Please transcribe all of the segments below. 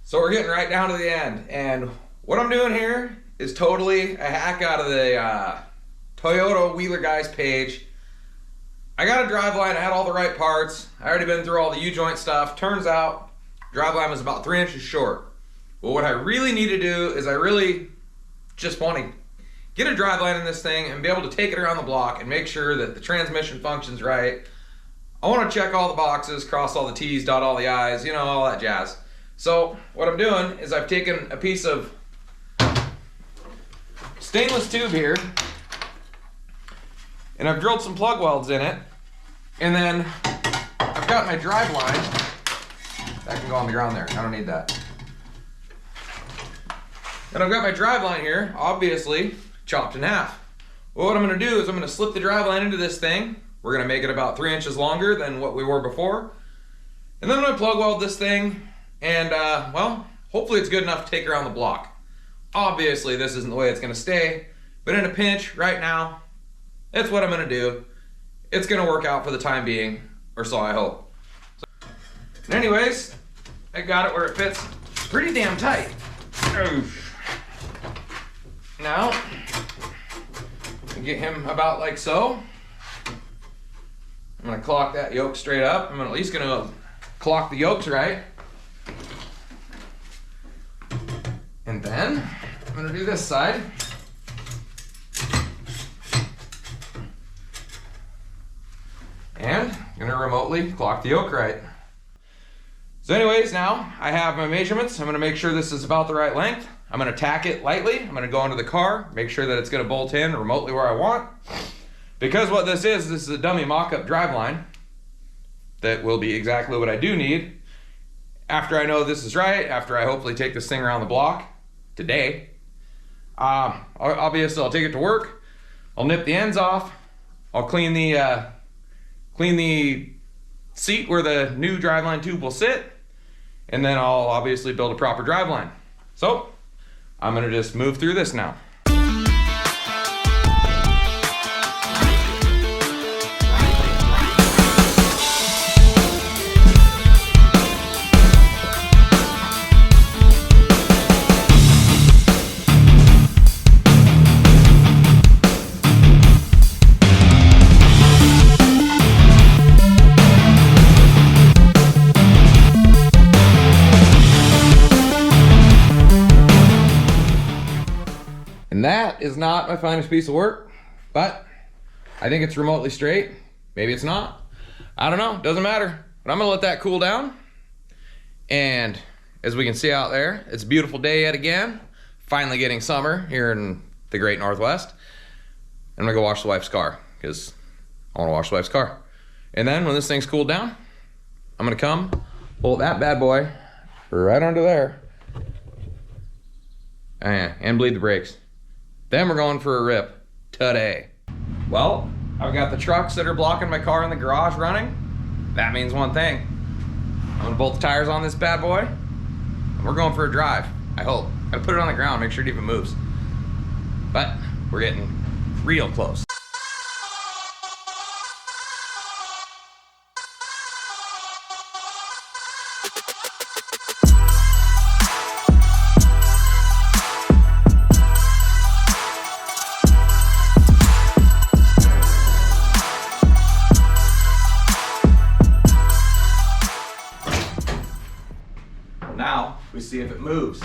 So we're getting right down to the end, and what I'm doing here is totally a hack out of the Toyota Wheeler Guys page. I got a driveline, I had all the right parts, I already been through all the U-joint stuff. Turns out, driveline was about 3 inches short. Well, what I really need to do is I really just want to get a driveline in this thing and be able to take it around the block and make sure that the transmission functions right. I want to check all the boxes, cross all the T's, dot all the I's, you know, all that jazz. So what I'm doing is I've taken a piece of stainless tube here and I've drilled some plug welds in it, and then I've got my drive line. That can go on the ground there, I don't need that. And I've got my drive line here, obviously chopped in half. Well, what I'm going to do is I'm going to slip the drive line into this thing. We're going to make it about 3 inches longer than what we were before. And then I'm going to plug weld this thing, and well, hopefully it's good enough to take around the block. Obviously this isn't the way it's going to stay, but in a pinch right now, that's what I'm going to do. It's going to work out for the time being, or so I hope. So, anyways, I got it where it fits pretty damn tight. Now, get him about like so. I'm going to clock that yoke straight up. I'm at least going to clock the yokes right. And then I'm going to do this side. And I'm going to remotely clock the yoke right. So anyways, now I have my measurements. I'm going to make sure this is about the right length. I'm going to tack it lightly. I'm going to go into the car, make sure that it's going to bolt in remotely where I want. Because what this is a dummy mock-up driveline that will be exactly what I do need. After I know this is right, after I hopefully take this thing around the block today, obviously I'll take it to work. I'll nip the ends off. I'll clean the seat where the new driveline tube will sit, and then I'll obviously build a proper driveline. So I'm gonna just move through this now. And that is not my finest piece of work, but I think it's remotely straight. Maybe it's not. I don't know, doesn't matter. But I'm gonna let that cool down. And as we can see out there, it's a beautiful day yet again. Finally getting summer here in the great Northwest. I'm gonna go wash the wife's car, because I wanna wash the wife's car. And then when this thing's cooled down, I'm gonna come pull that bad boy right under there and bleed the brakes. Then we're going for a rip today. Well, I've got the trucks that are blocking my car in the garage running. That means one thing. I'm gonna bolt the tires on this bad boy, and we're going for a drive, I hope. Gotta put it on the ground, make sure it even moves. But we're getting real close. Now we see if it moves.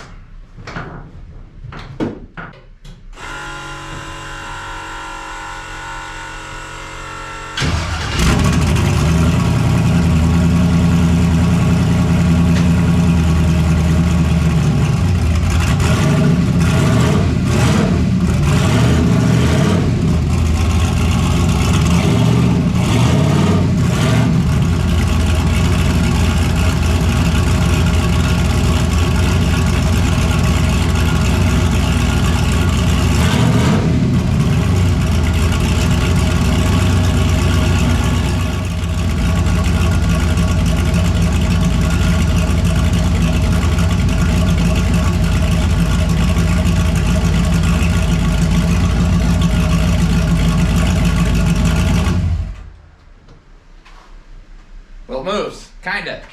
Well, it moves, kinda.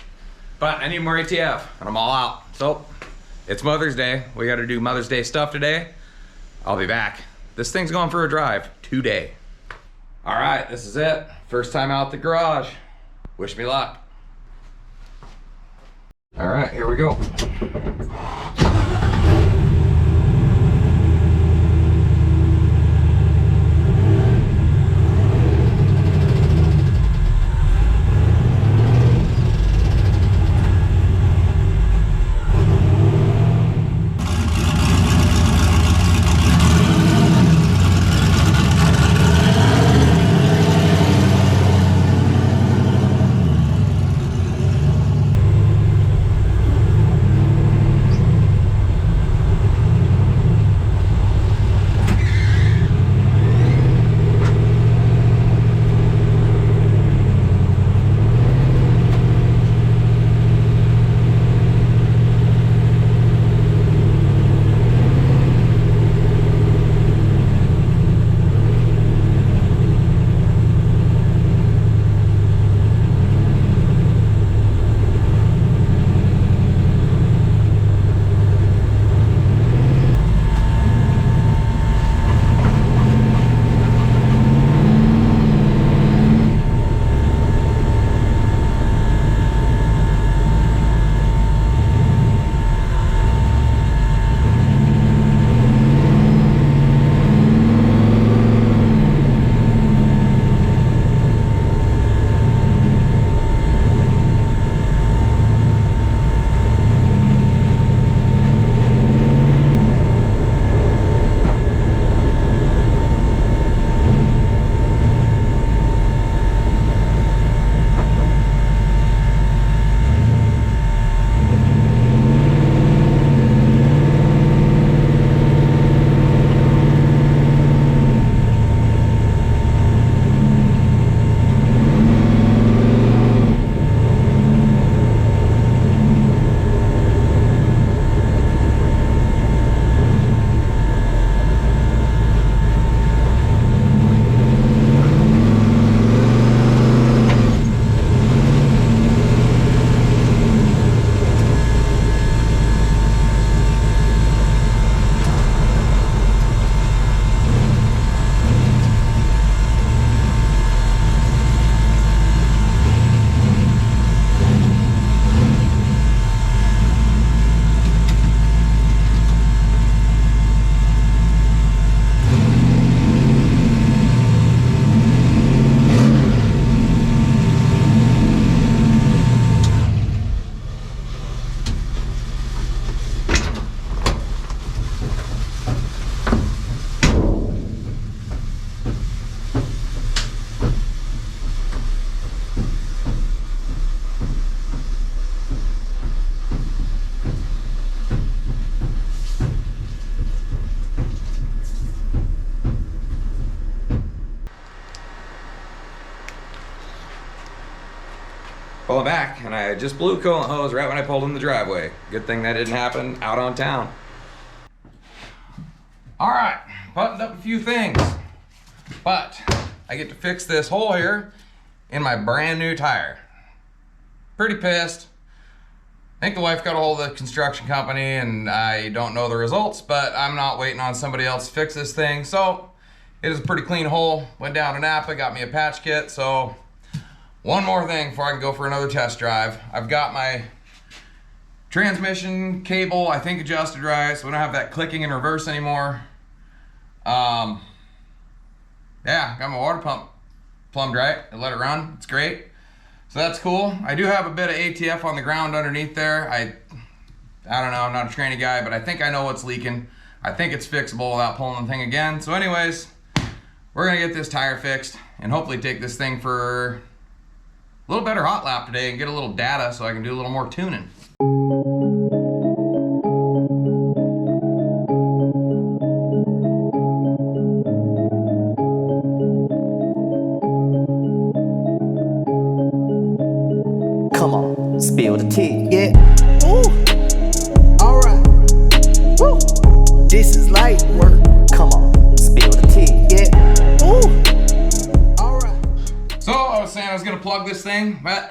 But I need more ATF, and I'm all out. So It's Mother's Day. We got to do Mother's Day stuff today. I'll be back. This thing's going for a drive today. All right, this is it. First time out the garage. Wish me luck. All right, here we go. Pulling back, and I just blew a coolant hose right when I pulled in the driveway. Good thing that didn't happen out on town. All right, buttoned up a few things, but I get to fix this hole here in my brand new tire. Pretty pissed. I think the wife got a hold of the construction company, and I don't know the results, but I'm not waiting on somebody else to fix this thing. So it is a pretty clean hole. Went down to Napa, got me a patch kit. So one more thing before I can go for another test drive. I've got my transmission cable, I think, adjusted right, so we don't have that clicking in reverse anymore. Yeah, got my water pump plumbed right. I let it run. It's great. So that's cool. I do have a bit of ATF on the ground underneath there. I don't know, I'm not a training guy, but I think I know what's leaking. I think it's fixable without pulling the thing again. So anyways, we're gonna get this tire fixed and hopefully take this thing for a little better hot lap today and get a little data so I can do a little more tuning. Come on, spill the tea. Yeah. Ooh. All right. Woo. This is light work. Come on, spill the tea. Yeah. Ooh. All right. So I was saying I was gonna plug this thing, but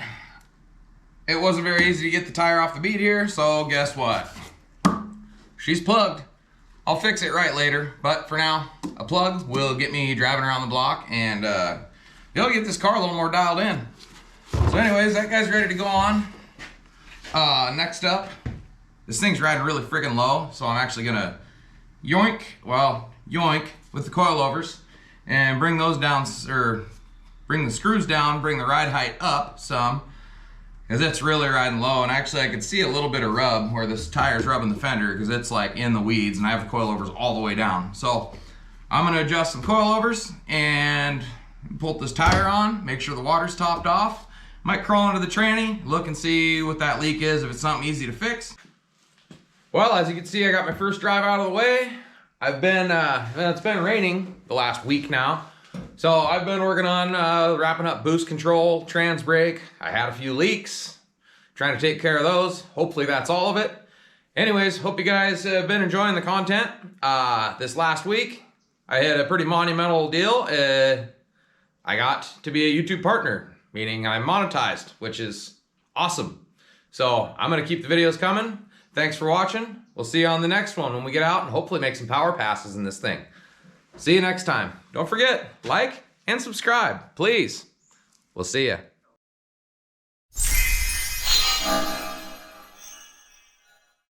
it wasn't very easy to get the tire off the bead here. So guess what? she's plugged. I'll fix it right later, but for now, a plug will get me driving around the block and it'll get this car a little more dialed in. So anyways, that guy's ready to go on. Next up, this thing's riding really freaking low, so I'm actually gonna yoink with the coilovers and bring those down, or bring the screws down, bring the ride height up some, because it's really riding low. And actually I could see a little bit of rub where this tire's rubbing the fender, because it's like in the weeds and I have the coilovers all the way down. So I'm gonna adjust some coilovers and pull this tire on, make sure the water's topped off. Might crawl into the tranny, look and see what that leak is, if it's something easy to fix. Well, as you can see, I got my first drive out of the way. It's been raining the last week now. So I've been working on wrapping up boost control, trans brake. I had a few leaks, trying to take care of those. Hopefully that's all of it. Anyways, hope you guys have been enjoying the content. This last week, I had a pretty monumental deal. I got to be a YouTube partner, meaning I'm monetized, which is awesome. So I'm gonna keep the videos coming. Thanks for watching. We'll see you on the next one when we get out and hopefully make some power passes in this thing. See you next time. Don't forget, like and subscribe, please. We'll see ya.